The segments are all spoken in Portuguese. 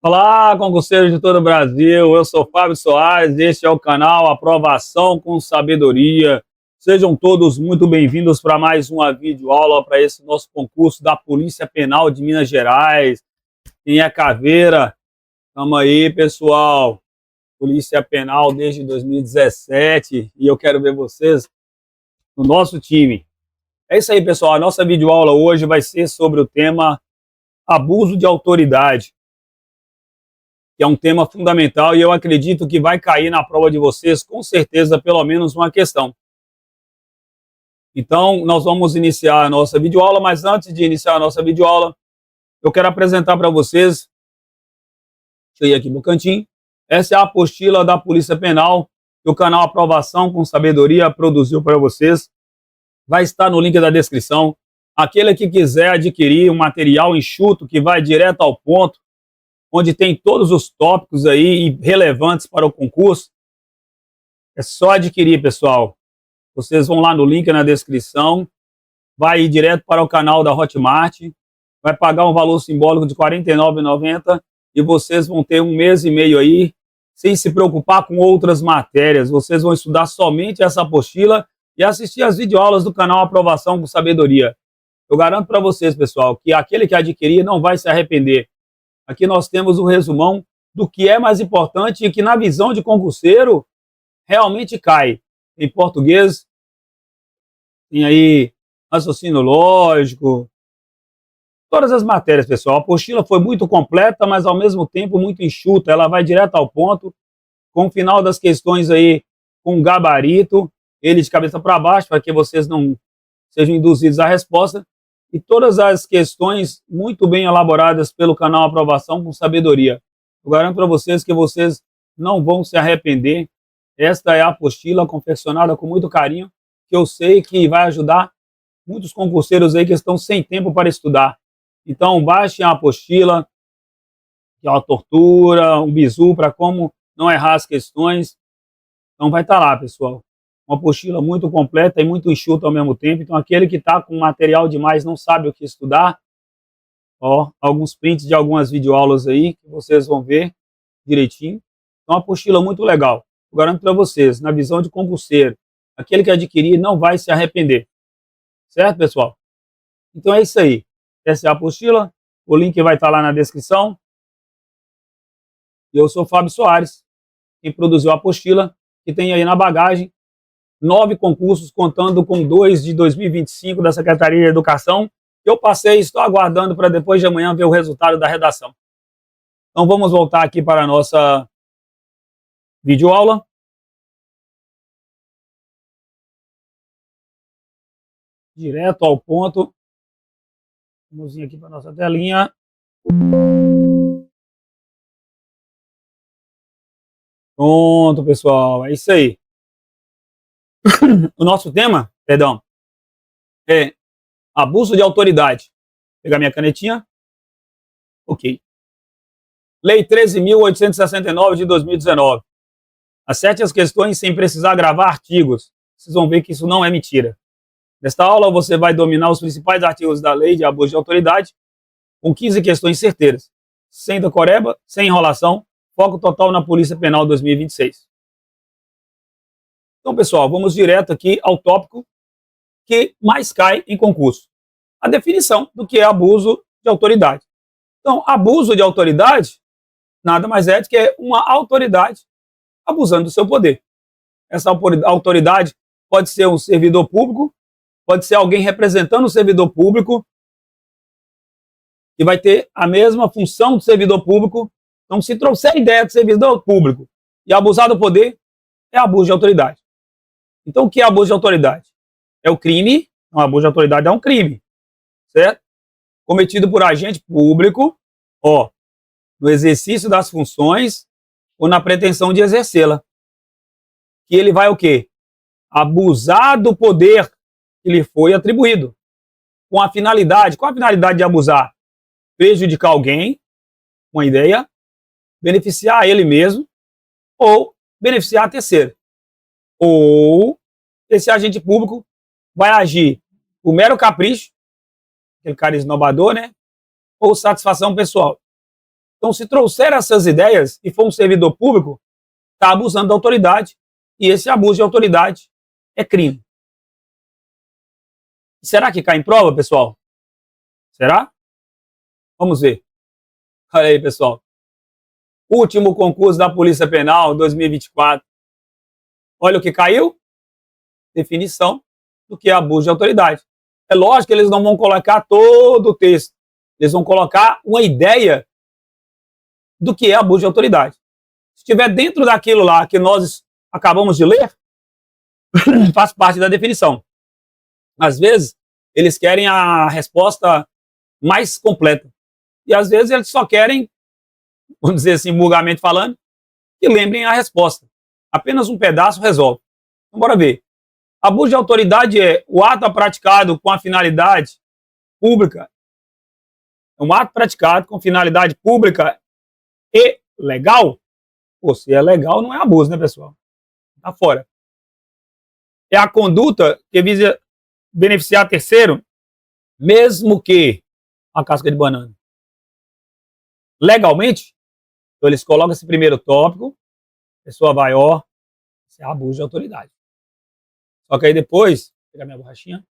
Olá, concurseiros de todo o Brasil, eu sou Fábio Soares, este é o canal Aprovação com Sabedoria. Sejam todos muito bem-vindos para mais uma videoaula para esse nosso concurso da Polícia Penal de Minas Gerais. Quem é caveira? Tamo aí, pessoal. Polícia Penal desde 2017 e eu quero ver vocês no nosso time. É isso aí, pessoal. A nossa videoaula hoje vai ser sobre o tema abuso de autoridade, que é um tema fundamental e eu acredito que vai cair na prova de vocês, com certeza, pelo menos uma questão. Então, nós vamos iniciar a nossa videoaula, mas antes de iniciar a nossa videoaula, eu quero apresentar para vocês, deixa eu ir aqui no cantinho, essa é a apostila da Polícia Penal, que o canal Aprovação com Sabedoria produziu para vocês. Vai estar no link da descrição. Aquele que quiser adquirir um material enxuto, que vai direto ao ponto, onde tem todos os tópicos aí relevantes para o concurso, é só adquirir, pessoal. Vocês vão lá no link na descrição, vai ir direto para o canal da Hotmart, vai pagar um valor simbólico de R$ 49,90 e vocês vão ter 1 mês e meio aí, sem se preocupar com outras matérias. Vocês vão estudar somente essa apostila e assistir as videoaulas do canal Aprovação com Sabedoria. Eu garanto para vocês, pessoal, que aquele que adquirir não vai se arrepender. Aqui nós temos um resumão do que é mais importante e que na visão de concurseiro realmente cai. Em português, tem aí raciocínio lógico, todas as matérias, pessoal. A apostila foi muito completa, mas ao mesmo tempo muito enxuta. Ela vai direto ao ponto, com o final das questões aí com gabarito, ele de cabeça para baixo, para que vocês não sejam induzidos à resposta. E todas as questões muito bem elaboradas pelo canal Aprovação com Sabedoria. Eu garanto para vocês que vocês não vão se arrepender. Esta é a apostila confeccionada com muito carinho, que eu sei que vai ajudar muitos concurseiros aí que estão sem tempo para estudar. Então, baixem a apostila, que é uma tortura, um bizu para como não errar as questões. Então, vai estar lá, pessoal. Uma apostila muito completa e muito enxuta ao mesmo tempo. Então, aquele que está com material demais, não sabe o que estudar, ó, alguns prints de algumas videoaulas aí, que vocês vão ver direitinho. Então, uma apostila muito legal. Eu garanto para vocês, na visão de concurseiro, aquele que adquirir não vai se arrepender. Certo, pessoal? Então, é isso aí. Essa é a apostila. O link vai estar lá na descrição. Eu sou Fábio Soares, quem produziu a apostila, que tem aí na bagagem 9 concursos, contando com 2 de 2025 da Secretaria de Educação. Eu passei, estou aguardando para depois de amanhã ver o resultado da redação. Então vamos voltar aqui para a nossa videoaula. Direto ao ponto. Vamos vir aqui para a nossa telinha. Pronto, pessoal, é isso aí. O nosso tema, perdão, é abuso de autoridade. Vou pegar minha canetinha. Ok. Lei 13.869 de 2019. Acerte as questões sem precisar gravar artigos. Vocês vão ver que isso não é mentira. Nesta aula você vai dominar os principais artigos da lei de abuso de autoridade com 15 questões certeiras. Sem decoreba, sem enrolação, foco total na Polícia Penal 2026. Então, pessoal, vamos direto aqui ao tópico que mais cai em concurso. A definição do que é abuso de autoridade. Então, abuso de autoridade nada mais é do que uma autoridade abusando do seu poder. Essa autoridade pode ser um servidor público, pode ser alguém representando o servidor público, que vai ter a mesma função do servidor público. Então, se trouxer a ideia de servidor público e abusar do poder, é abuso de autoridade. Então, o que é abuso de autoridade? É o crime, não, abuso de autoridade é um crime, certo? Cometido por agente público, ó, no exercício das funções ou na pretensão de exercê-la. Que ele vai o quê? Abusar do poder que lhe foi atribuído. com a finalidade. Qual a finalidade de abusar? Prejudicar alguém, uma ideia, beneficiar ele mesmo, ou beneficiar a terceiro. Ou esse agente público vai agir por mero capricho, aquele cara esnobador, né? Ou satisfação pessoal. Então, se trouxer essas ideias e for um servidor público, está abusando da autoridade, e esse abuso de autoridade é crime. Será que cai em prova, pessoal? Será? Vamos ver. Olha aí, pessoal. Último concurso da Polícia Penal 2024. Olha o que caiu. Definição do que é abuso de autoridade. É lógico que eles não vão colocar todo o texto. Eles vão colocar uma ideia do que é abuso de autoridade. Se estiver dentro daquilo lá que nós acabamos de ler, faz parte da definição. Às vezes, eles querem a resposta mais completa. E às vezes eles só querem, vamos dizer assim, vulgarmente falando, que lembrem a resposta. Apenas um pedaço resolve. Então, bora ver. Abuso de autoridade é o ato praticado com a finalidade pública. É um ato praticado com finalidade pública e legal. Pô, se é legal, não é abuso, né, pessoal? Tá fora. É a conduta que visa beneficiar terceiro, mesmo que a casca de banana. Legalmente, então eles colocam esse primeiro tópico, a pessoa vai, ó, isso é abuso de autoridade. Só que aí depois, vou pegar minha borrachinha,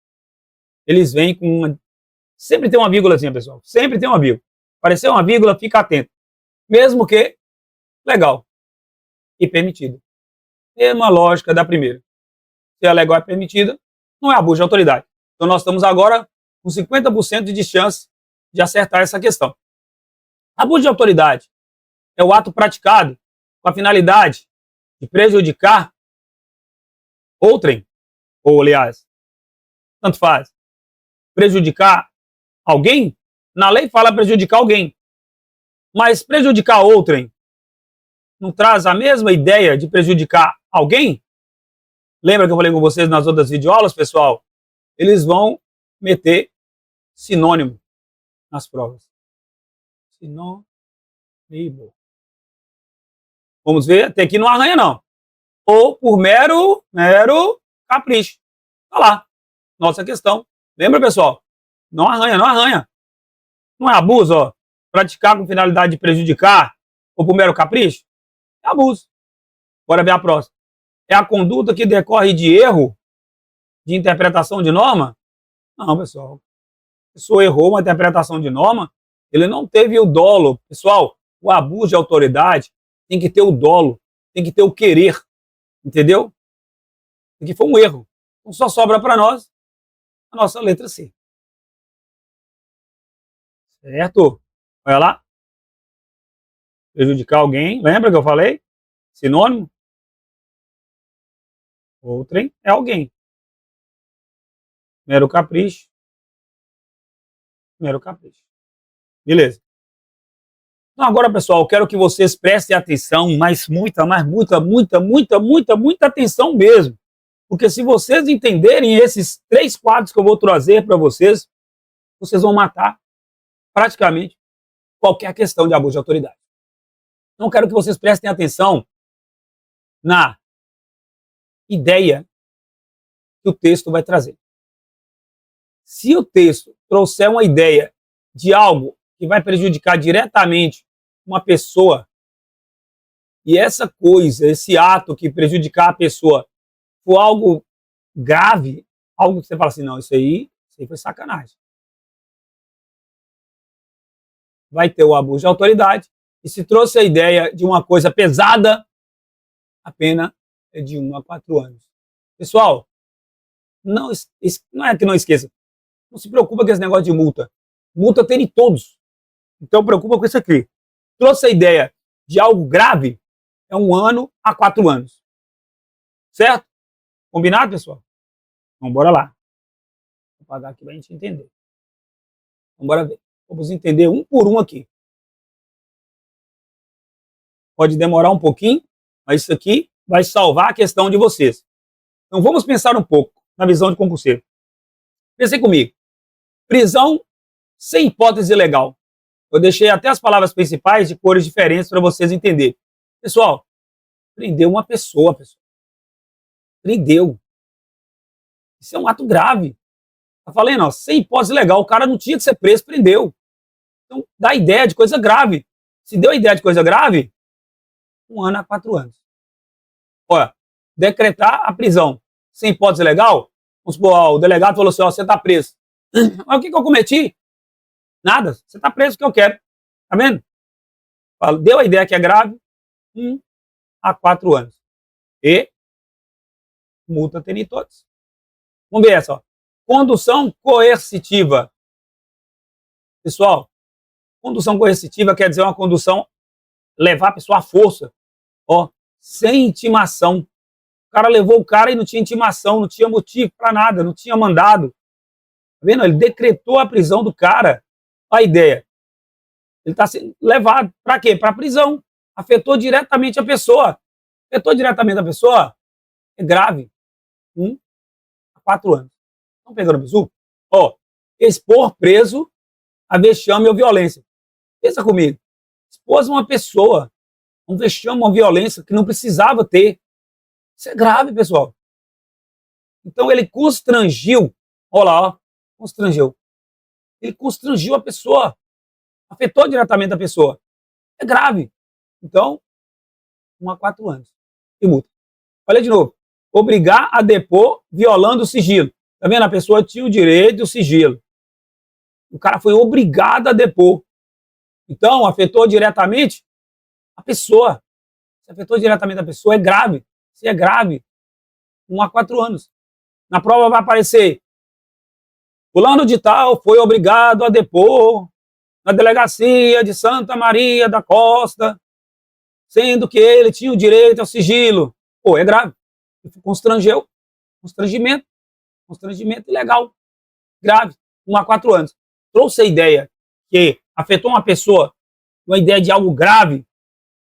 eles vêm com uma... Sempre tem uma vírgulazinha, pessoal. Sempre tem uma vírgula. Apareceu uma vírgula, fica atento. Mesmo que legal e permitido. Mesma lógica da primeira. Se é legal e permitida, não é abuso de autoridade. Então nós estamos agora com 50% de chance de acertar essa questão. Abuso de autoridade é o ato praticado com a finalidade de prejudicar outrem, ou aliás, tanto faz, prejudicar alguém. Na lei fala prejudicar alguém, mas prejudicar outrem não traz a mesma ideia de prejudicar alguém? Lembra que eu falei com vocês nas outras videoaulas, pessoal? Eles vão meter sinônimo nas provas. Sinônimo. Vamos ver, até aqui não arranha não. Ou por mero capricho. Tá lá, nossa questão. Lembra, pessoal? Não arranha, não arranha. Não é abuso, ó. Praticar com finalidade de prejudicar ou por mero capricho? É abuso. Bora ver a próxima. É a conduta que decorre de erro de interpretação de norma? Não, pessoal. A pessoa errou uma interpretação de norma, ele não teve o dolo. Pessoal, o abuso de autoridade tem que ter o dolo, tem que ter o querer. Entendeu? Porque foi um erro. Então só sobra para nós a nossa letra C. Certo? Olha lá. Prejudicar alguém. Lembra que eu falei? Sinônimo? Outrem é alguém. Mero capricho. Mero capricho. Beleza. Então agora, pessoal, eu quero que vocês prestem atenção, mas muita atenção mesmo. Porque se vocês entenderem esses 3 quadros que eu vou trazer para vocês, vocês vão matar praticamente qualquer questão de abuso de autoridade. Então, eu quero que vocês prestem atenção na ideia que o texto vai trazer. Se o texto trouxer uma ideia de algo que vai prejudicar diretamente uma pessoa, e essa coisa, esse ato que prejudicar a pessoa for algo grave, algo que você fala assim, não, isso aí foi sacanagem. Vai ter o abuso de autoridade. E se trouxe a ideia de uma coisa pesada, a pena é de 1 a 4 anos. Pessoal, não é que não esqueça. Não se preocupa com esse negócio de multa. Multa tem em todos. Então preocupa com isso aqui. Trouxe a ideia de algo grave, é 1 ano a 4 anos. Certo? Combinado, pessoal? Então bora lá. Vou apagar aqui para a gente entender. Então bora ver. Vamos entender um por um aqui. Pode demorar um pouquinho, mas isso aqui vai salvar a questão de vocês. Então vamos pensar um pouco na visão de concurseiro. Pensem comigo. Prisão sem hipótese legal. Eu deixei até as palavras principais de cores diferentes para vocês entenderem. Pessoal, prendeu uma pessoa, pessoal. Prendeu. Isso é um ato grave. Tá falando, ó, sem hipótese legal, o cara não tinha que ser preso, prendeu. Então, dá ideia de coisa grave. Se deu a ideia de coisa grave, 1 ano a 4 anos. Olha, decretar a prisão sem hipótese legal, vamos supor, ó, o delegado falou assim, ó, você tá preso. Mas o que eu cometi? Nada, você tá preso, o que eu quero. Tá vendo? Deu a ideia que é grave, 1 a 4 anos. E multa tem todos. Vamos ver essa, ó. Condução coercitiva. Pessoal, condução coercitiva quer dizer uma condução, levar a pessoa à força, ó, sem intimação. O cara levou o cara e não tinha intimação, não tinha motivo para nada, não tinha mandado. Tá vendo? Ele decretou a prisão do cara. Olha a ideia. Ele está sendo levado para quê? Para a prisão. Afetou diretamente a pessoa. Afetou diretamente a pessoa, é grave. 1 a 4 anos. Estão pegando o bizu? Ó, expor preso a vexame ou violência. Pensa comigo. Expôs uma pessoa, um vexame, uma violência que não precisava ter. Isso é grave, pessoal. Então ele constrangiu, olha lá, ó, constrangeu. Ele constrangiu a pessoa, afetou diretamente a pessoa. É grave. Então, 1 a 4 anos. E multa. Olha de novo. Obrigar a depor violando o sigilo. Tá vendo? A pessoa tinha o direito do sigilo. O cara foi obrigado a depor. Então, afetou diretamente a pessoa. Se afetou diretamente a pessoa, é grave. Se é grave, 1 a 4 anos. Na prova vai aparecer: fulano de tal foi obrigado a depor na delegacia de Santa Maria da Costa, sendo que ele tinha o direito ao sigilo. Pô, é grave. Constrangeu. Constrangimento. Constrangimento ilegal. Grave. 1 a 4 anos. Trouxe a ideia que afetou uma pessoa, uma ideia de algo grave,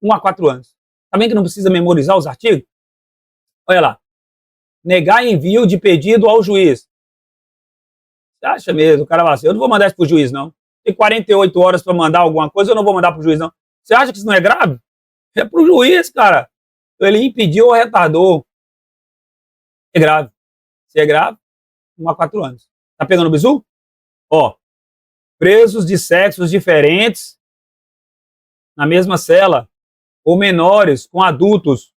1 a 4 anos. Tá vendo que não precisa memorizar os artigos? Olha lá. Negar envio de pedido ao juiz. Você acha mesmo? O cara vai assim, eu não vou mandar isso pro juiz, não. Tem 48 horas para mandar alguma coisa, eu não vou mandar pro juiz, não. Você acha que isso não é grave? É pro juiz, cara. Ele impediu ou retardou. É grave. Se é grave, 1 a 4 anos. Tá pegando o bizu? Ó, presos de sexos diferentes na mesma cela, ou menores com adultos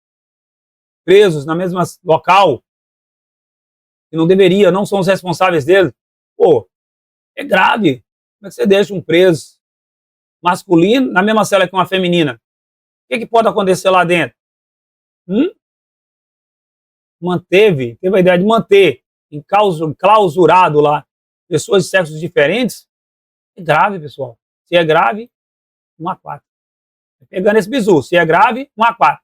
presos na mesma local, que não deveria, não são os responsáveis deles. Pô, é grave. Como é que você deixa um preso masculino na mesma cela que uma feminina? O que pode acontecer lá dentro? Teve a ideia de manter enclausurado lá pessoas de sexos diferentes. É grave, pessoal. Se é grave, 1 a 4. Pegando esse bizu, se é grave, 1 a 4.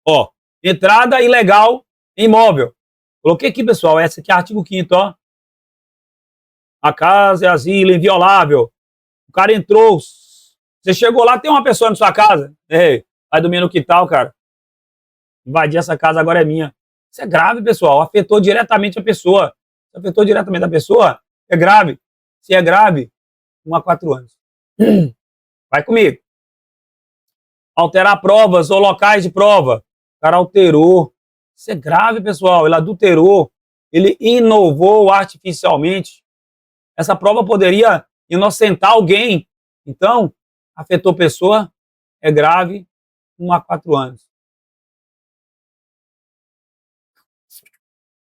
Ó, entrada ilegal em imóvel. Coloquei aqui, pessoal, essa aqui é artigo 5º, ó. A casa é asilo inviolável. O cara entrou, você chegou lá, tem uma pessoa na sua casa. Ei, vai dormir no quintal, cara. Invadir essa casa, agora é minha. Isso é grave, pessoal. Afetou diretamente a pessoa. Se afetou diretamente a pessoa, é grave. Se é grave, 1 a 4 anos. Vai comigo. Alterar provas ou locais de prova. O cara alterou. Isso é grave, pessoal. Ele adulterou. Ele inovou artificialmente. Essa prova poderia inocentar alguém. Então, afetou pessoa, é grave, 1 a 4 anos.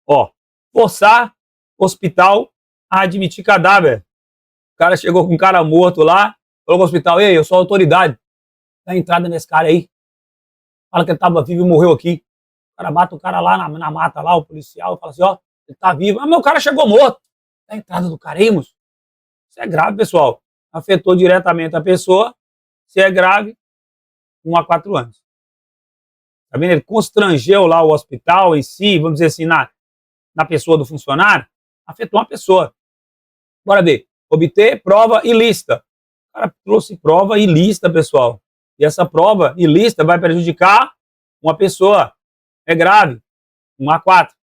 Ó, forçar hospital a admitir cadáver. O cara chegou com um cara morto lá, falou pro hospital: ei, eu sou a autoridade, dá entrada nesse cara aí. Fala que ele estava vivo e morreu aqui. O cara mata o cara lá na mata, lá, o policial, fala assim: ó, ele tá vivo. Ah, mas o cara chegou morto. Dá entrada do cara aí, moço. Isso é grave, pessoal. Afetou diretamente a pessoa. Se é grave, 1 a 4 anos. Tá vendo? Ele constrangeu lá o hospital em si, vamos dizer assim, na pessoa do funcionário, afetou uma pessoa. Bora ver. Obter prova ilícita. O cara trouxe prova ilícita, pessoal. E essa prova ilícita vai prejudicar uma pessoa. É grave. 1 a 4.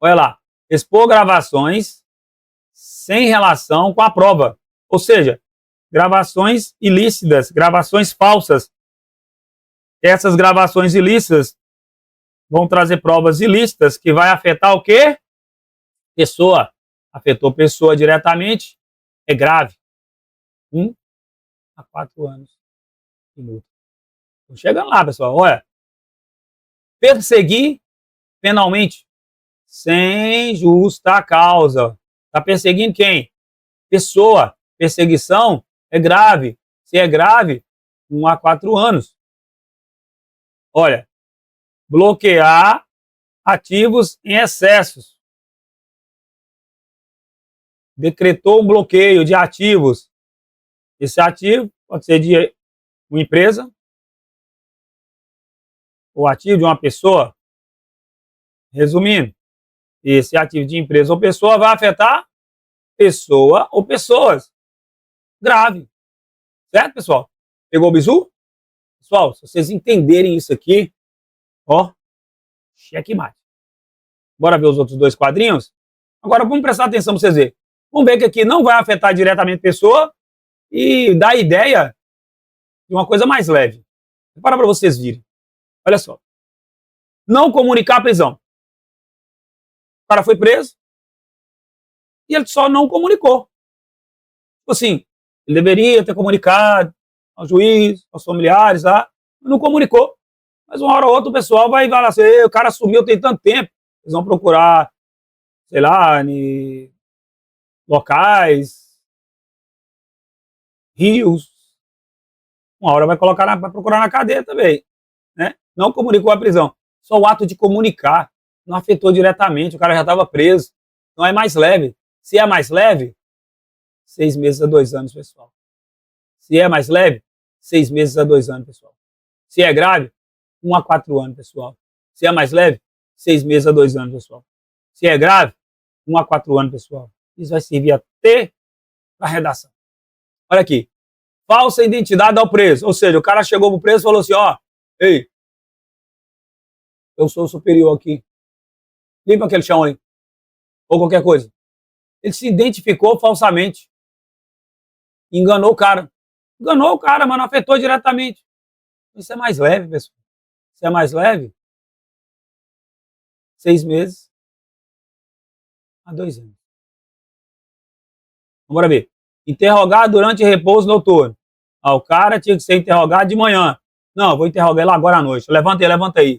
Olha lá. Expor gravações sem relação com a prova. Ou seja, gravações ilícitas, gravações falsas. Essas gravações ilícitas vão trazer provas ilícitas que vai afetar o quê? Pessoa. Afetou pessoa diretamente, é grave. 1 a 4 anos de multa. Tô chegando lá, pessoal. Olha, perseguir penalmente sem justa causa. Tá perseguindo quem? Pessoa. Perseguição é grave. Se é grave, 1 a 4 anos. Olha, bloquear ativos em excessos. Decretou um bloqueio de ativos. Esse ativo pode ser de uma empresa ou ativo de uma pessoa. Resumindo, esse ativo de empresa ou pessoa vai afetar pessoa ou pessoas. Grave. Certo, pessoal? Pegou o bizu? Pessoal, se vocês entenderem isso aqui, ó, checkmate. Bora ver os outros 2 quadrinhos? Agora vamos prestar atenção para vocês verem. Vamos ver que aqui não vai afetar diretamente a pessoa e dá a ideia de uma coisa mais leve. Para vocês virem. Olha só. Não comunicar a prisão. O cara foi preso e ele só não comunicou. Tipo assim, ele deveria ter comunicado ao juiz, aos familiares, tá? Não comunicou. Mas uma hora ou outra o pessoal vai falar assim, o cara sumiu tem tanto tempo. Eles vão procurar, sei lá, em locais, rios. Uma hora vai procurar na cadeia também, né? Não comunicou a prisão. Só o ato de comunicar não afetou diretamente, o cara já estava preso. Então é mais leve. Se é mais leve, 6 meses a 2 anos, pessoal. Se é mais leve, 6 meses a 2 anos, pessoal. Se é grave, 1 a 4 anos, pessoal. Se é mais leve, 6 meses a 2 anos, pessoal. Se é grave, 1 a 4 anos, pessoal. Isso vai servir até para redação. Olha aqui. Falsa identidade ao preso. Ou seja, o cara chegou pro preso e falou assim, ó, ei, eu sou o superior aqui. Limpa aquele chão aí. Ou qualquer coisa. Ele se identificou falsamente. Enganou o cara. Enganou o cara, mas não afetou diretamente. Isso é mais leve, pessoal. Isso é mais leve. 6 meses a 2 anos. Vamos ver. Interrogar durante repouso noturno. Ah, o cara tinha que ser interrogado de manhã. Não, vou interrogar ele agora à noite. Levanta aí, levanta aí. O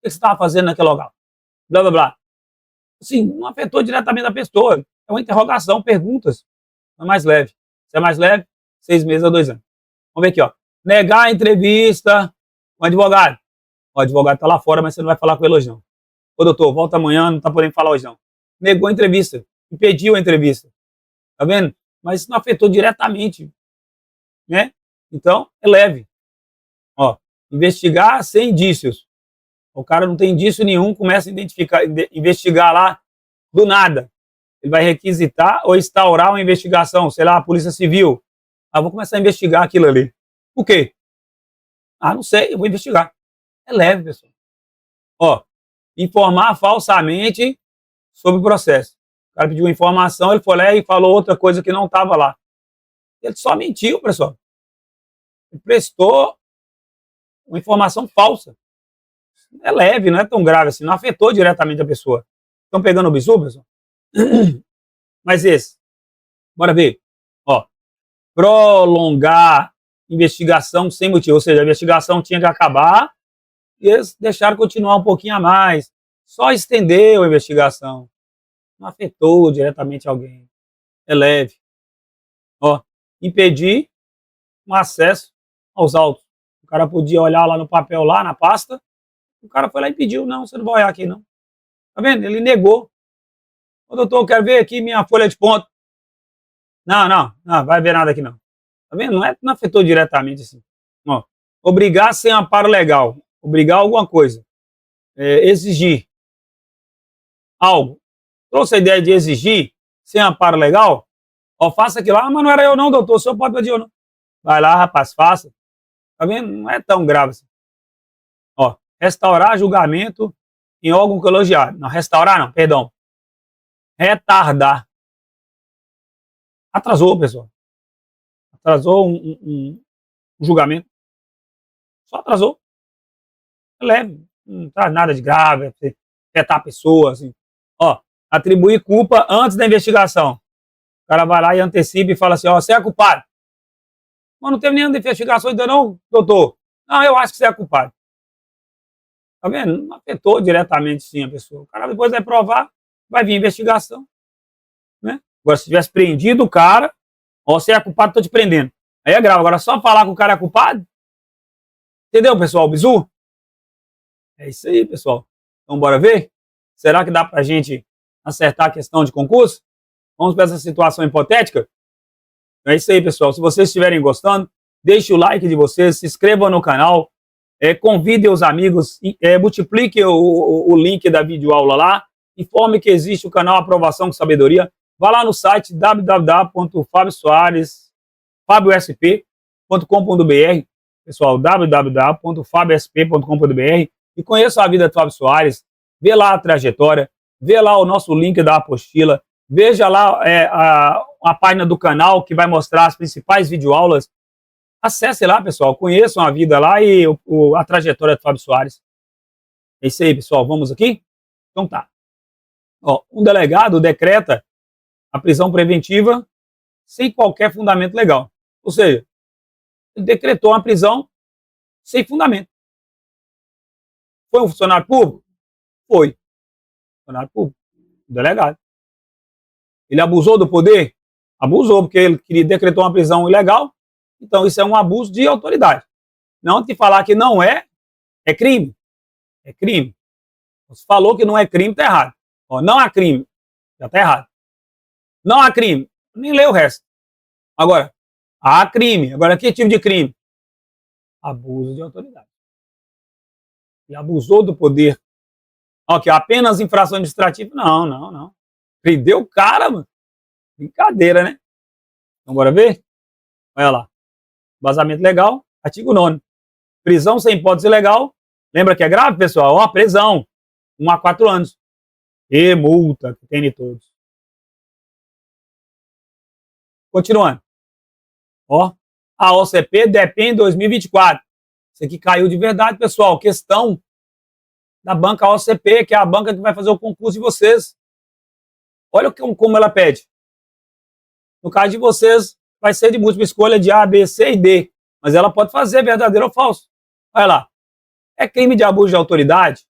que você estava fazendo naquele local? Blá, blá, blá. Assim, não afetou diretamente a pessoa. É uma interrogação, perguntas. É mais leve. Se é mais leve, 6 meses a 2 anos. Vamos ver aqui, ó. Negar a entrevista com o advogado. O advogado está lá fora, mas você não vai falar com ele hoje, não. Ô, doutor, volta amanhã, não está podendo falar hoje, não. Negou a entrevista. Impediu a entrevista. Tá vendo? Mas isso não afetou diretamente, né? Então, é leve. Ó, investigar sem indícios. O cara não tem indício nenhum, começa a investigar lá do nada. Ele vai requisitar ou instaurar uma investigação, sei lá, a Polícia Civil. Ah, vou começar a investigar aquilo ali. Por quê? Ah, não sei, eu vou investigar. É leve, pessoal. Ó, informar falsamente sobre o processo. O cara pediu uma informação, ele foi lá e falou outra coisa que não estava lá. Ele só mentiu, pessoal. Ele prestou uma informação falsa. É leve, não é tão grave assim, não afetou diretamente a pessoa. Estão pegando o bizu, pessoal? Mas esse, bora ver. Ó, prolongar investigação sem motivo, ou seja, a investigação tinha que acabar e eles deixaram continuar um pouquinho a mais. Só estendeu a investigação. Não afetou diretamente alguém. É leve. Ó, impedir um acesso aos autos. O cara podia olhar lá no papel, lá na pasta, o cara foi lá e pediu, não, você não vai olhar aqui, não. Tá vendo? Ele negou. Ô, doutor, eu quero ver aqui minha folha de ponto. Não, vai ver nada aqui, não. Tá vendo? Não afetou diretamente assim. Ó, obrigar sem amparo legal. Obrigar alguma coisa. Exigir algo. Trouxe a ideia de exigir sem amparo legal? Ó, faça aquilo lá, mas não era eu não, doutor, o senhor pode pedir ou não. Vai lá, rapaz, faça. Tá vendo? Não é tão grave assim. Ó, restaurar julgamento em órgão colegiado. Não, restaurar não, perdão. Retardar. Atrasou, pessoal. Atrasou um julgamento. Só atrasou. É leve. Não traz nada de grave. Afetar a pessoa, assim. Ó, atribuir culpa antes da investigação. O cara vai lá e antecipa e fala assim, ó, você é culpado. Mas não teve nenhuma investigação ainda não, doutor. Não, eu acho que você é culpado. Tá vendo? Não afetou diretamente sim a pessoa. O cara depois vai provar, vai vir investigação. Né? Agora, se tivesse prendido o cara, ó, você é culpado, tô te prendendo. Aí é grave. Agora, só falar que o cara é culpado, entendeu, pessoal? Bizu? É isso aí, pessoal. Então, bora ver? Será que dá pra gente acertar a questão de concurso? Vamos para essa situação hipotética? É isso aí, pessoal. Se vocês estiverem gostando, deixe o like de vocês, se inscrevam no canal, convidem os amigos, multiplique o link da videoaula lá, informe que existe o canal Aprovação com Sabedoria. Vá lá no site www.fabiosp.com.br, pessoal, www.fabiosp.com.br, e conheça a vida de Fábio Soares, vê lá a trajetória, vê lá o nosso link da apostila, veja lá a página do canal que vai mostrar as principais videoaulas. Acesse lá, pessoal, conheçam a vida lá e a trajetória de Fábio Soares. É isso aí, pessoal, vamos aqui? Então tá. Ó, um delegado decreta a prisão preventiva sem qualquer fundamento legal. Ou seja, ele decretou uma prisão sem fundamento. Foi um funcionário público? Foi. Funcionário público. Um delegado. Ele abusou do poder? Abusou, porque ele decretou uma prisão ilegal. Então, isso é um abuso de autoridade. Não te falar que não é crime. É crime. Você falou que não é crime, está errado. Ó, não há crime, já está errado. Não há crime, nem lê o resto. Agora, há crime. Agora, que tipo de crime? Abuso de autoridade. E abusou do poder. Ok, apenas infração administrativa? Não, não, não. Prendeu o cara, mano. Brincadeira, né? Então, bora ver? Olha lá. Vazamento legal, artigo 9º. Prisão sem hipótese legal. Lembra que é grave, pessoal? Ó, prisão. 1 a 4 anos. E multa, que tem de todos. Continuando. Ó, a OCP depende de 2024. Isso aqui caiu de verdade, pessoal. Questão da banca OCP, que é a banca que vai fazer o concurso de vocês. Olha como ela pede. No caso de vocês, vai ser de múltipla escolha de A, B, C e D. Mas ela pode fazer verdadeiro ou falso. Olha lá. É crime de abuso de autoridade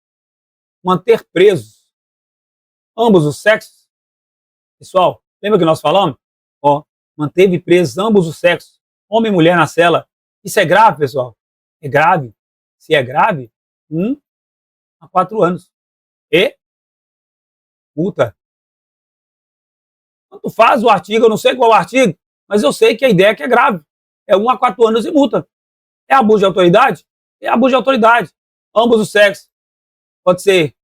manter presos ambos os sexos? Pessoal, lembra que nós falamos? Ó, manteve presos ambos os sexos, homem e mulher na cela. Isso é grave, pessoal? É grave. Se é grave, 1 a 4 anos. E multa. Tanto faz o artigo, eu não sei qual artigo, mas eu sei que a ideia é que é grave. É 1 a 4 anos e multa. É abuso de autoridade? É abuso de autoridade. Ambos os sexos. Pode ser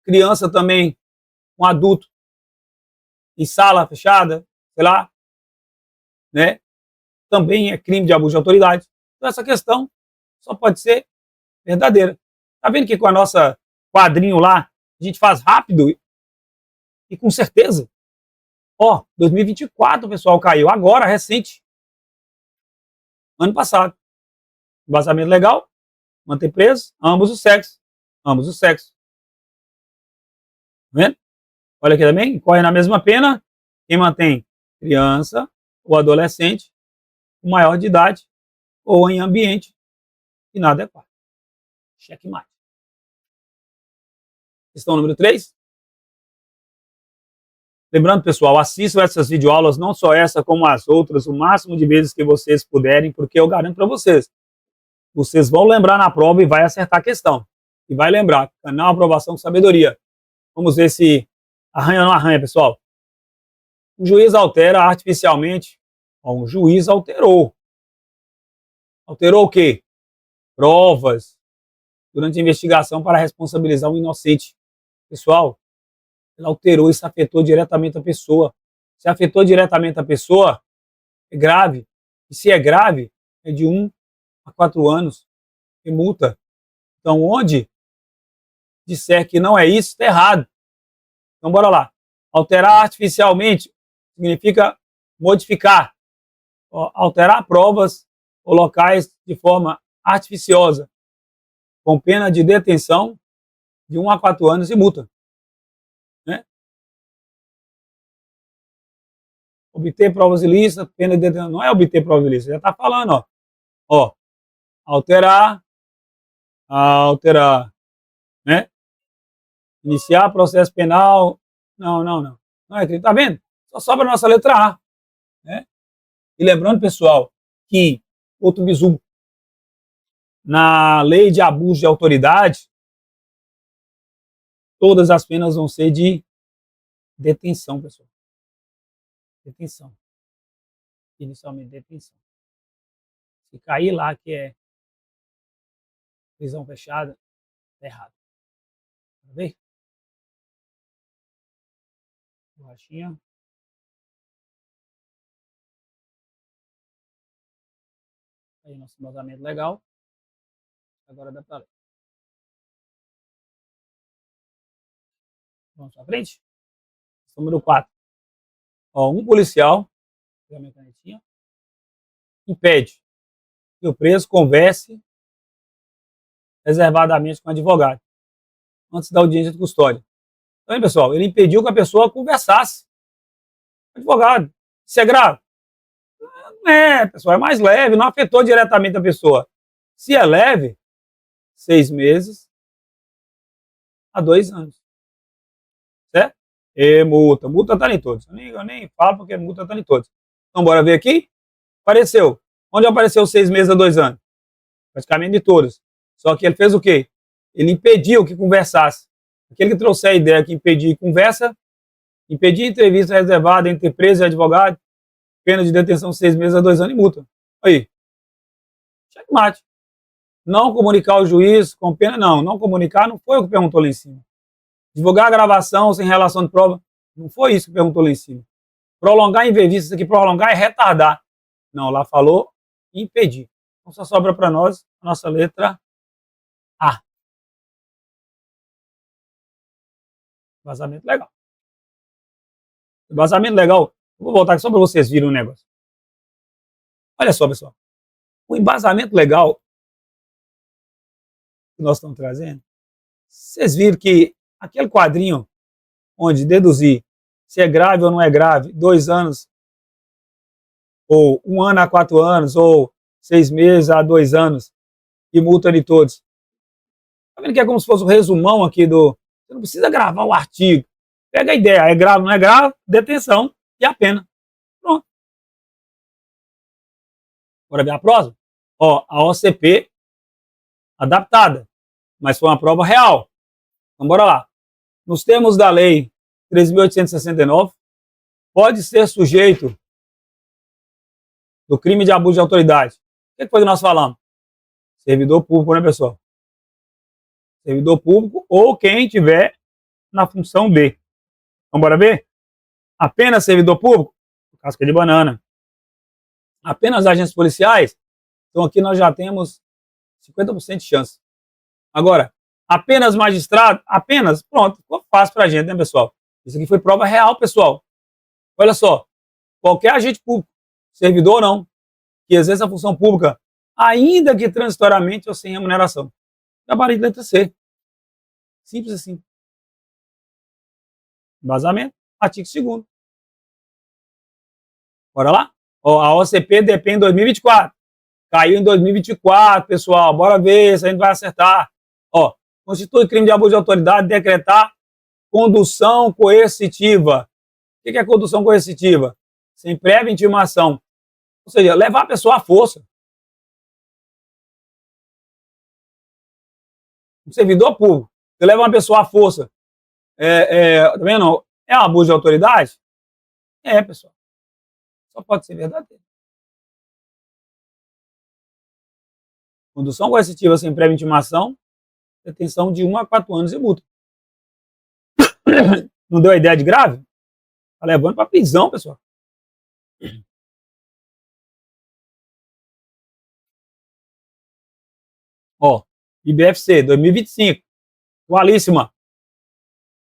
criança também, um adulto, em sala fechada, sei lá, né? Também é crime de abuso de autoridade. Então essa questão só pode ser verdadeira. Tá vendo que com a nossa quadrinho lá, a gente faz rápido e com certeza? Ó, 2024, pessoal, caiu agora, recente. Ano passado. Vazamento legal, manter preso, ambos os sexos. Ambos os sexos. Tá vendo? Olha aqui também, corre na mesma pena quem mantém criança ou adolescente maior de idade ou em ambiente inadequado. Checkmate. Questão número 3. Lembrando, pessoal, assistam essas videoaulas, não só essa, como as outras, o máximo de vezes que vocês puderem, porque eu garanto para vocês, vocês vão lembrar na prova e vai acertar a questão. E vai lembrar, canal Aprovação com Sabedoria. Vamos ver se arranha ou não arranha, pessoal. Um juiz altera artificialmente. Ó, um juiz alterou. Alterou o quê? Provas durante a investigação para responsabilizar um inocente. Pessoal, ele alterou, isso afetou diretamente a pessoa. Se afetou diretamente a pessoa, é grave. E se é grave, é de 1 a 4 anos e multa. Então, onde disser que não é isso, está errado. Então, bora lá. Alterar artificialmente significa modificar, alterar provas ou locais de forma artificiosa, com pena de detenção de 1 a 4 anos e multa. Né? Obter provas ilícitas, pena de detenção. Não é obter provas ilícitas, já está falando, alterar, né? Iniciar processo penal. Não. Não é crime. Tá vendo? Só sobra a nossa letra A. Né? E lembrando, pessoal, que outro bizu, na lei de abuso de autoridade, todas as penas vão ser de detenção, pessoal. Detenção. Inicialmente, detenção. Se cair lá que é prisão fechada, tá errado. Tá vendo? Borrachinha. Aí nosso embasamento legal. Agora dá para ler. Vamos para frente? Número 4. Um policial, a minha canetinha, impede que o preso converse reservadamente com o advogado antes da audiência de custódia. Então, pessoal, ele impediu que a pessoa conversasse com o advogado. Isso é grave? Não é, pessoal, é mais leve, não afetou diretamente a pessoa. Se é leve, 6 meses a 2 anos. Certo? E multa. Multa está em todos. Eu nem falo porque multa está em todos. Então, bora ver aqui. Apareceu. Onde apareceu 6 meses a 2 anos? Praticamente de todos. Só que ele fez o quê? Ele impediu que conversasse. Aquele que trouxe a ideia que impedir conversa, impedir entrevista reservada entre preso e advogado, pena de detenção 6 meses a 2 anos e multa. Aí. Checkmate. Não comunicar ao juiz com pena, não comunicar não foi o que perguntou lá em cima. Divulgar a gravação sem relação de prova, não foi isso que perguntou lá em cima. Prolongar em vista, isso aqui prolongar é retardar. Não, lá falou impedir. Então só sobra para nós a nossa letra A. Vazamento legal. Vazamento legal. Eu vou voltar aqui só para vocês virem um negócio. Olha só, pessoal. O embasamento legal que nós estamos trazendo, vocês viram que aquele quadrinho onde deduzir se é grave ou não é grave, 2 anos, ou 1 ano a 4 anos, ou 6 meses a 2 anos, e multa de todos. Tá vendo que é como se fosse um resumão aqui do... Você não precisa gravar o artigo. Pega a ideia, é grave ou não é grave, detenção e a pena. Pronto. Bora ver a próxima? A OCP adaptada, mas foi uma prova real. Então, bora lá. Nos termos da lei 13.869, pode ser sujeito do crime de abuso de autoridade. O que foi que nós falamos? Servidor público, né, pessoal? Servidor público ou quem tiver na função de. Então, bora ver? Apenas servidor público? Casca de banana. Apenas agentes policiais? Então, aqui nós já temos 50% de chance. Agora, apenas magistrado? Apenas? Pronto, ficou fácil pra gente, né, pessoal? Isso aqui foi prova real, pessoal. Olha só, qualquer agente público, servidor ou não, que exerça a função pública, ainda que transitoriamente ou sem remuneração. Gabarito letra C. Simples assim. Embasamento, artigo 2º. Bora lá? A OCP depende de 2024. Caiu em 2024, pessoal. Bora ver se a gente vai acertar. Constitui crime de abuso de autoridade decretar condução coercitiva. O que é condução coercitiva? Sem prévia intimação. Ou seja, levar a pessoa à força. Um servidor público, você leva uma pessoa à força. Tá vendo? É um abuso de autoridade? É, pessoal. Só pode ser verdadeiro. Condução coercitiva sem prévia intimação, detenção de 1 a 4 anos e multa. Não deu a ideia de grave? Tá levando para prisão, pessoal. IBFC 2025. Atualíssima.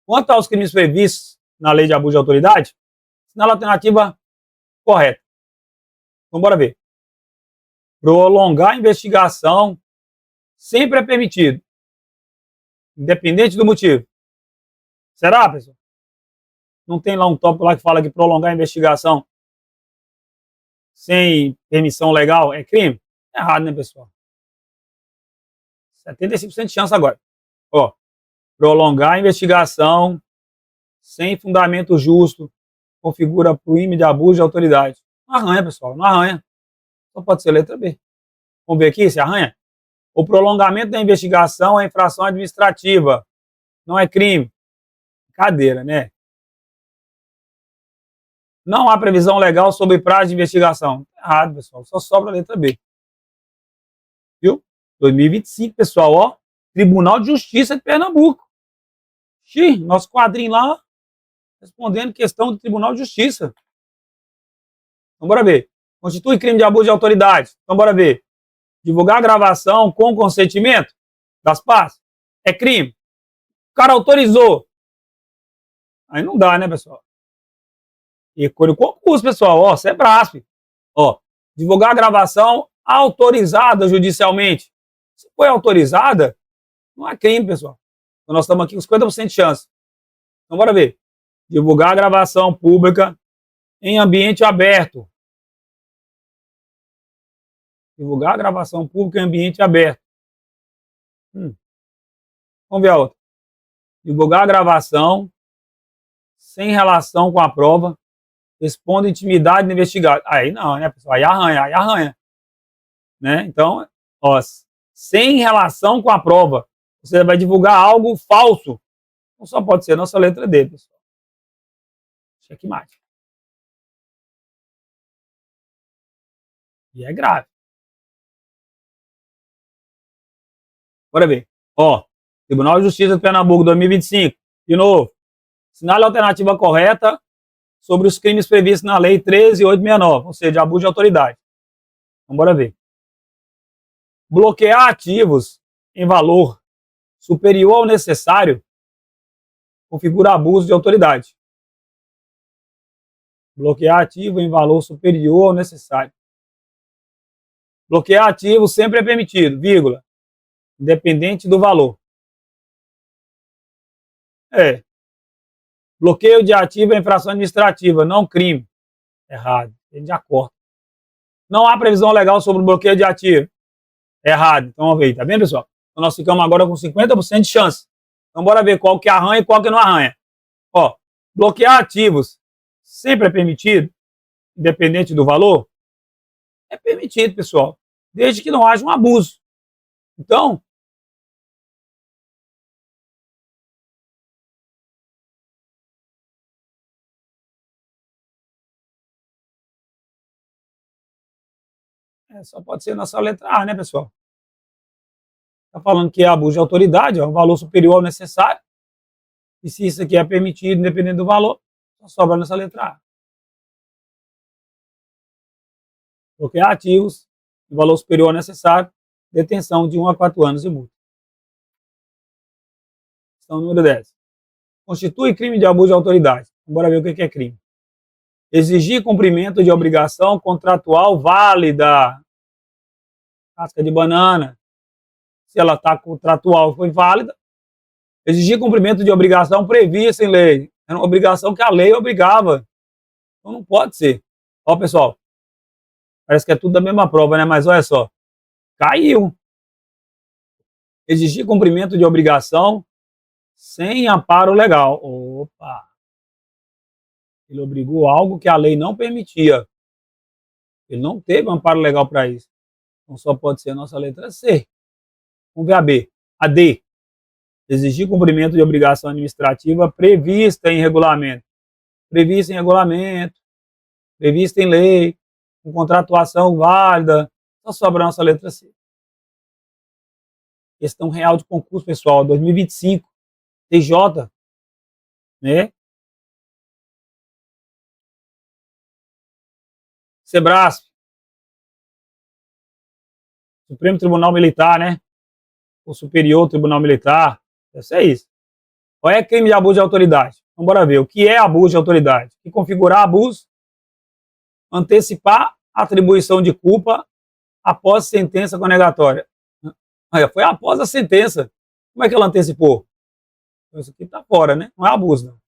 Quanto aos crimes previstos na lei de abuso de autoridade, sinal alternativa correta. Então, bora ver. Prolongar a investigação sempre é permitido, independente do motivo. Será, pessoal? Não tem lá um tópico lá que fala que prolongar a investigação sem permissão legal é crime? É errado, né, pessoal? 75% de chance agora. Ó, prolongar a investigação sem fundamento justo configura crime de abuso de autoridade. Não arranha, pessoal, não arranha. Só pode ser letra B. Vamos ver aqui se arranha. O prolongamento da investigação é infração administrativa, não é crime. Cadeira, né? Não há previsão legal sobre prazo de investigação. Errado, pessoal. Só sobra a letra B. Viu? 2025, pessoal, ó. Tribunal de Justiça de Pernambuco. Xiii, nosso quadrinho lá, respondendo questão do Tribunal de Justiça. Então, bora ver. Constitui crime de abuso de autoridade. Então, bora ver. Divulgar a gravação com consentimento das partes é crime. O cara autorizou. Aí não dá, né, pessoal? E o concurso, pessoal, ó, Sebrasp. Ó, divulgar a gravação autorizada judicialmente. Se foi autorizada, não é crime, pessoal. Então nós estamos aqui com 50% de chance. Então bora ver. Divulgar a gravação pública em ambiente aberto. Divulgar a gravação pública em ambiente aberto. Vamos ver a outra. Divulgar a gravação sem relação com a prova, expondo intimidade do investigado. Aí não, né, pessoal? Aí arranha. Né? Então, ó, sem relação com a prova, você vai divulgar algo falso. Não só pode ser nossa letra D, pessoal. Checkmate. E é grave. Bora ver. Ó, Tribunal de Justiça de Pernambuco, 2025. De novo. Assinale a alternativa correta sobre os crimes previstos na Lei 13.869, ou seja, abuso de autoridade. Então, bora ver. Bloquear ativos em valor superior ao necessário configura abuso de autoridade. Bloquear ativo em valor superior ao necessário. Bloquear ativo sempre é permitido, vírgula, independente do valor. Bloqueio de ativo é infração administrativa, não crime. Errado. Ele já corta. Não há previsão legal sobre o bloqueio de ativo. Errado. Então, vamos ver. Tá vendo, pessoal? Então, nós ficamos agora com 50% de chance. Então, bora ver qual que arranha e qual que não arranha. Ó, bloquear ativos sempre é permitido, independente do valor? É permitido, pessoal. Desde que não haja um abuso. Então, só pode ser nossa letra A, né, pessoal? Está falando que é abuso de autoridade, é um valor superior ao necessário. E se isso aqui é permitido, independente do valor, só sobra nessa letra A. Bloquear ativos de valor superior ao necessário, detenção de 1 a 4 anos de multa. Questão número 10. Constitui crime de abuso de autoridade. Bora ver o que é crime. Exigir cumprimento de obrigação contratual válida. Casca de banana. Se ela está contratual, foi válida. Exigir cumprimento de obrigação prevista em lei. Era uma obrigação que a lei obrigava. Então não pode ser. Ó, pessoal. Parece que é tudo da mesma prova, né? Mas olha só. Caiu. Exigir cumprimento de obrigação sem amparo legal. Opa! Ele obrigou algo que a lei não permitia. Ele não teve amparo legal para isso. Então só pode ser a nossa letra C. Vamos ver a B. A D. Exigir cumprimento de obrigação administrativa prevista em regulamento. Prevista em regulamento. Prevista em lei. Com contratuação válida. Só sobra a nossa letra C. Questão real de concurso, pessoal. 2025. TJ. Né? Sebrasp. Supremo Tribunal Militar, né? O Superior Tribunal Militar. Deve ser isso. Qual é crime de abuso de autoridade? Então, bora ver. O que é abuso de autoridade? O que configurar abuso antecipar a atribuição de culpa após sentença condenatória. Foi após a sentença. Como é que ela antecipou? Isso aqui está fora, né? Não é abuso, não.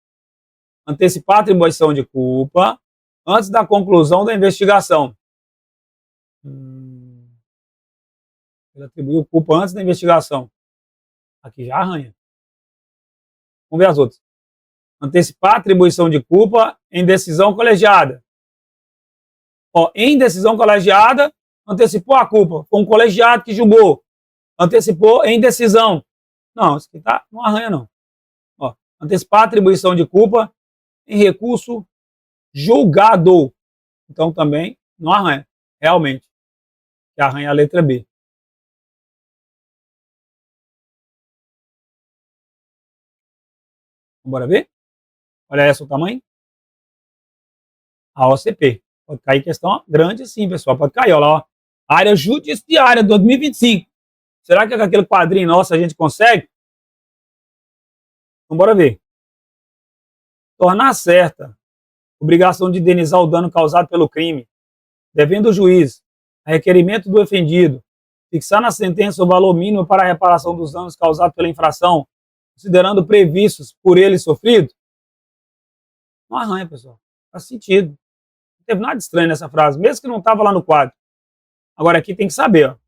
Antecipar a atribuição de culpa antes da conclusão da investigação. Ele atribuiu culpa antes da investigação. Aqui já arranha. Vamos ver as outras. Antecipar a atribuição de culpa em decisão colegiada. Em decisão colegiada, antecipou a culpa. Foi um colegiado que julgou. Antecipou em decisão. Não, isso aqui tá, não arranha, não. Antecipar a atribuição de culpa em recurso julgado. Então também não arranha. Realmente. Que arranha a letra B. Bora ver? Olha essa o tamanho. A OCP. Pode cair questão grande sim, pessoal. Pode cair, olha lá. Ó. Área judiciária 2025. Será que com aquele quadrinho nosso a gente consegue? Então bora ver. Tornar certa obrigação de indenizar o dano causado pelo crime, devendo o juiz, a requerimento do ofendido, fixar na sentença o valor mínimo para a reparação dos danos causados pela infração, considerando previstos por ele sofrido. Não arranha, pessoal. Faz sentido. Não teve nada estranho nessa frase, mesmo que não estava lá no quadro. Agora aqui tem que saber. Ó.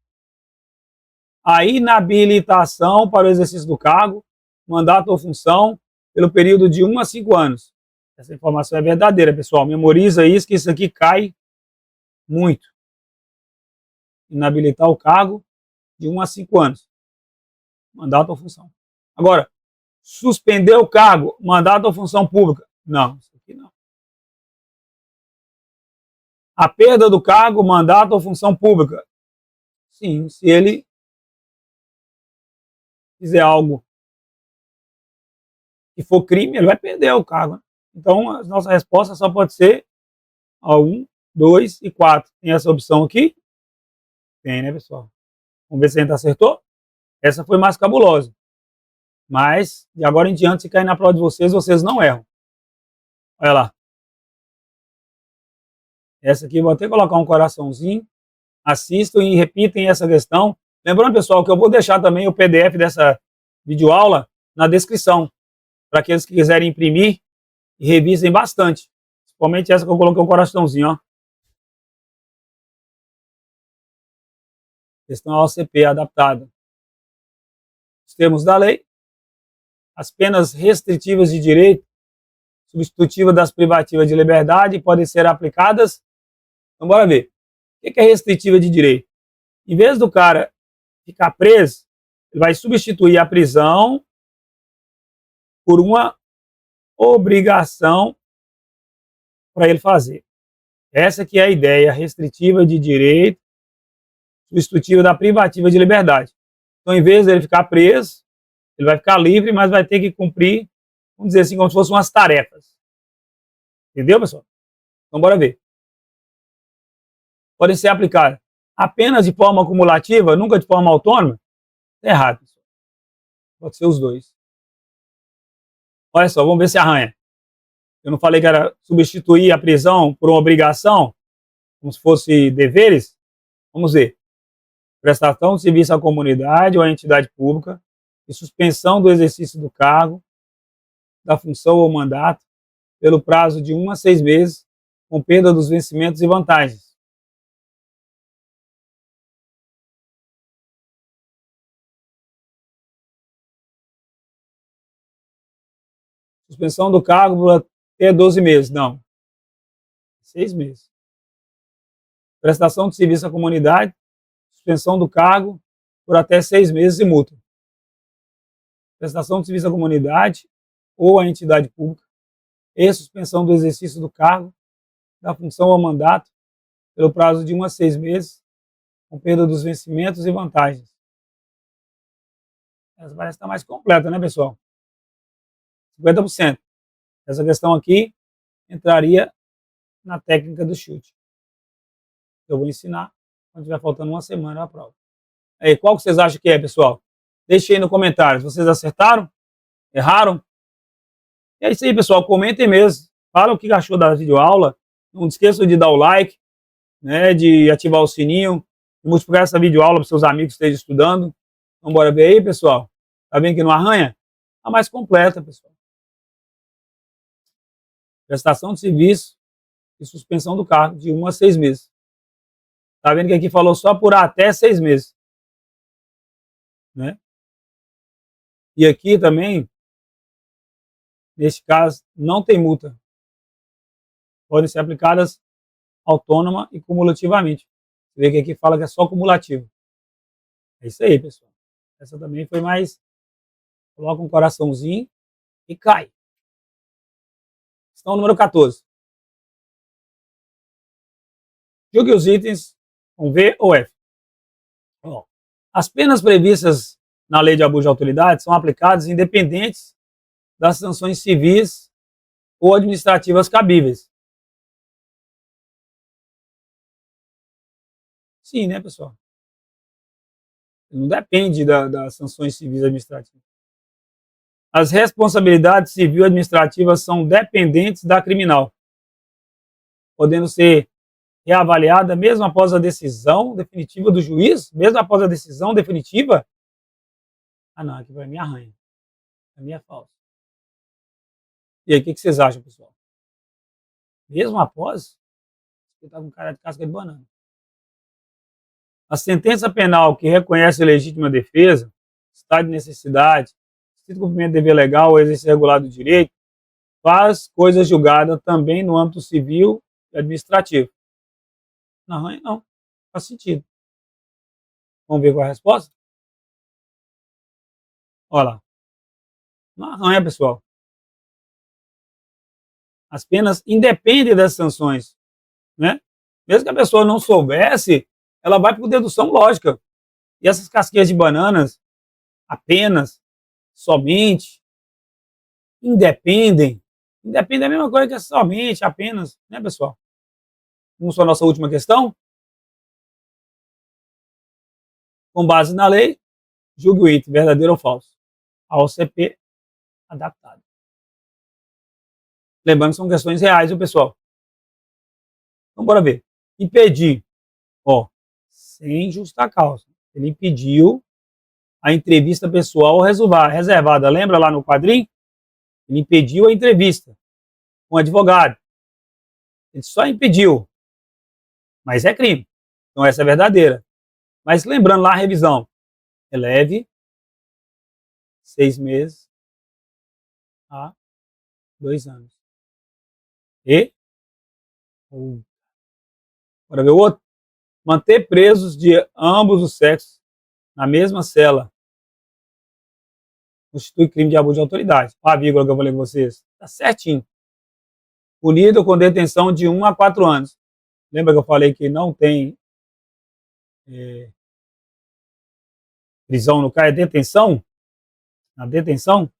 A inabilitação para o exercício do cargo, mandato ou função, pelo período de 1 a 5 anos. Essa informação é verdadeira, pessoal. Memoriza isso, que isso aqui cai muito. Inabilitar o cargo de 1 a 5 anos. Mandato ou função. Agora, suspender o cargo, mandato ou função pública. Não, isso aqui não. A perda do cargo, mandato ou função pública. Sim, se ele fizer algo que for crime, ele vai perder o cargo. Então, a nossa resposta só pode ser 1, 2 e 4. Tem essa opção aqui? Tem, né, pessoal? Vamos ver se a gente acertou. Essa foi mais cabulosa. Mas, de agora em diante, se cair na prova de vocês, vocês não erram. Olha lá. Essa aqui, vou até colocar um coraçãozinho. Assistam e repitem essa questão. Lembrando, pessoal, que eu vou deixar também o PDF dessa videoaula na descrição, para aqueles que quiserem imprimir e revisem bastante. Principalmente essa que eu coloquei um coraçãozinho, ó. Questão OCP adaptada. Os termos da lei. As penas restritivas de direito, substitutiva das privativas de liberdade, podem ser aplicadas. Então, bora ver. O que é restritiva de direito? Em vez do cara ficar preso, ele vai substituir a prisão por uma obrigação para ele fazer. Essa que é a ideia restritiva de direito, substitutiva da privativa de liberdade. Então, em vez de ele ficar preso, ele vai ficar livre, mas vai ter que cumprir, vamos dizer assim, como se fossem umas tarefas. Entendeu, pessoal? Então, bora ver. Podem ser aplicadas apenas de forma acumulativa, nunca de forma autônoma? É errado, pessoal. Pode ser os dois. Olha só, vamos ver se arranha. Eu não falei que era substituir a prisão por uma obrigação, como se fosse deveres? Vamos ver. Prestação de serviço à comunidade ou à entidade pública e suspensão do exercício do cargo, da função ou mandato, pelo prazo de 1 a 6 meses, com perda dos vencimentos e vantagens. Suspensão do cargo por até 12 meses. Não. 6 meses. Prestação de serviço à comunidade, suspensão do cargo por até 6 meses e multa. Prestação de serviço à comunidade ou à entidade pública e suspensão do exercício do cargo, da função ou mandato, pelo prazo de 1 a 6 meses, com perda dos vencimentos e vantagens. Essa parece estar mais completa, né, pessoal? 50%. Essa questão aqui entraria na técnica do chute. Eu vou ensinar quando estiver faltando uma semana à prova. Aí, qual que vocês acham que é, pessoal? Deixem aí no comentário. Vocês acertaram? Erraram? E é isso aí, pessoal. Comentem mesmo. Fala o que achou da videoaula. Não esqueça de dar o like, né, de ativar o sininho, de multiplicar essa videoaula para seus amigos que estejam estudando. Então, bora ver aí, pessoal. Tá vendo que não arranha? A mais completa, pessoal. Prestação de serviço e suspensão do cargo de 1 a 6 meses. Tá vendo que aqui falou só por até 6 meses, né? E aqui também, neste caso, não tem multa. Podem ser aplicadas autônoma e cumulativamente. Você vê que aqui fala que é só cumulativo. É isso aí, pessoal. Essa também foi mais... Coloca um coraçãozinho e cai. Questão número 14. Julgue os itens com V ou F. Bom, as penas previstas na lei de abuso de autoridade são aplicadas independentes das sanções civis ou administrativas cabíveis. Sim, né, pessoal? Não depende das sanções civis e administrativas. As responsabilidades civil e administrativas são dependentes da criminal, podendo ser reavaliada mesmo após a decisão definitiva do juiz, mesmo após a decisão definitiva. Ah, não, aqui para mim arranha. Para mim é falso. E aí, o que vocês acham, pessoal? Mesmo após? Você está com cara de casca de banana. A sentença penal que reconhece a legítima defesa, estado de necessidade, estrito cumprimento de dever legal ou exercício regular do direito, faz coisa julgada também no âmbito civil e administrativo. Não, não. Faz sentido. Vamos ver qual é a resposta? Olha lá. Não arranha, pessoal. As penas independem das sanções, né? Mesmo que a pessoa não soubesse, ela vai por dedução lógica. E essas casquinhas de bananas, apenas, somente, independem. Independem é a mesma coisa que somente, apenas, né, pessoal? Vamos para a nossa última questão. Com base na lei, julgue o item verdadeiro ou falso. A OCP adaptada. Lembrando que são questões reais, viu, pessoal? Então, bora ver. Impedir. Ó, sem justa causa. Ele impediu a entrevista pessoal reservada. Lembra lá no quadrinho? Ele impediu a entrevista com o advogado. Ele só impediu. Mas é crime. Então essa é verdadeira. Mas lembrando lá a revisão. Eleve 6 meses a 2 anos. E bora ver o outro. Manter presos de ambos os sexos na mesma cela constitui crime de abuso de autoridade. Olha a vírgula que eu falei com vocês. Está certinho. Punido com detenção de 1 a 4 anos. Lembra que eu falei que não tem prisão no caso, é detenção? Na detenção?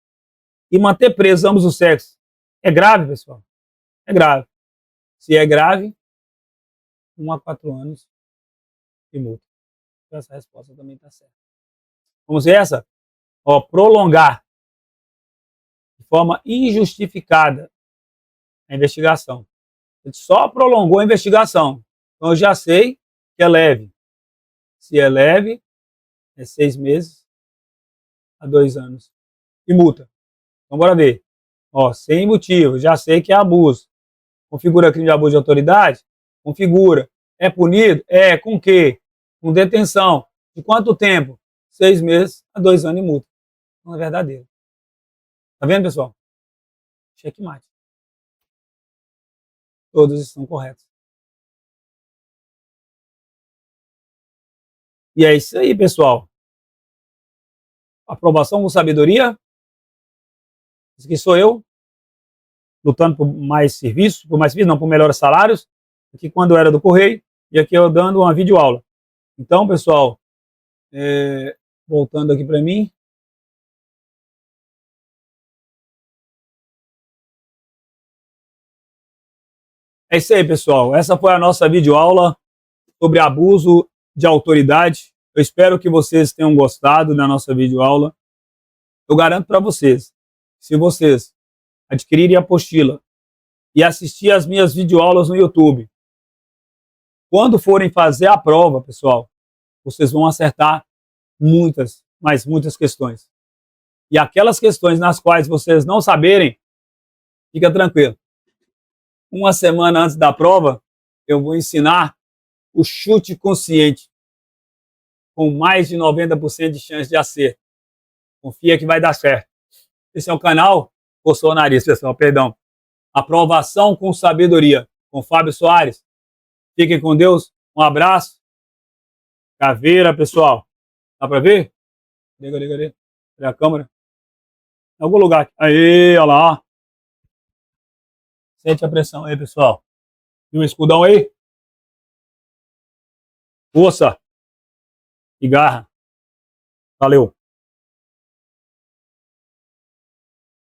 E manter presos ambos os sexos. É grave, pessoal? É grave. Se é grave, 1 a 4 anos de multa. Então essa resposta também está certa. Vamos ver essa? Ó, prolongar de forma injustificada a investigação. Ele só prolongou a investigação. Então eu já sei que é leve. Se é leve, é 6 meses a 2 anos. E multa. Então bora ver. Ó, sem motivo, já sei que é abuso. Configura crime de abuso de autoridade? Configura. É punido? É. Com o quê? Com detenção. De quanto tempo? 6 meses a 2 anos e multa. Não é verdadeiro. Tá vendo, pessoal? Checkmate. Todos estão corretos. E é isso aí, pessoal. Aprovação com sabedoria. Esse aqui sou eu, lutando por mais serviço, não, por melhores salários, aqui quando eu era do Correio, e aqui eu dando uma videoaula. Então, pessoal, voltando aqui para mim. É isso aí, pessoal. Essa foi a nossa videoaula sobre abuso de autoridade. Eu espero que vocês tenham gostado da nossa videoaula. Eu garanto para vocês, se vocês adquirirem a apostila e assistir as minhas videoaulas no YouTube. Quando forem fazer a prova, pessoal, vocês vão acertar muitas, mas muitas questões. E aquelas questões nas quais vocês não saberem, fica tranquilo. Uma semana antes da prova, eu vou ensinar o chute consciente, com mais de 90% de chance de acerto. Confia que vai dar certo. Esse é o canal, coçou o nariz, pessoal, perdão. Aprovação com sabedoria, com Fábio Soares. Fiquem com Deus, um abraço. Caveira, pessoal. Dá pra ver? Cadê? Cadê a câmera? Em algum lugar. Aí, olha lá. Sente a pressão aí, pessoal. Viu o escudão aí? Força e garra. Valeu.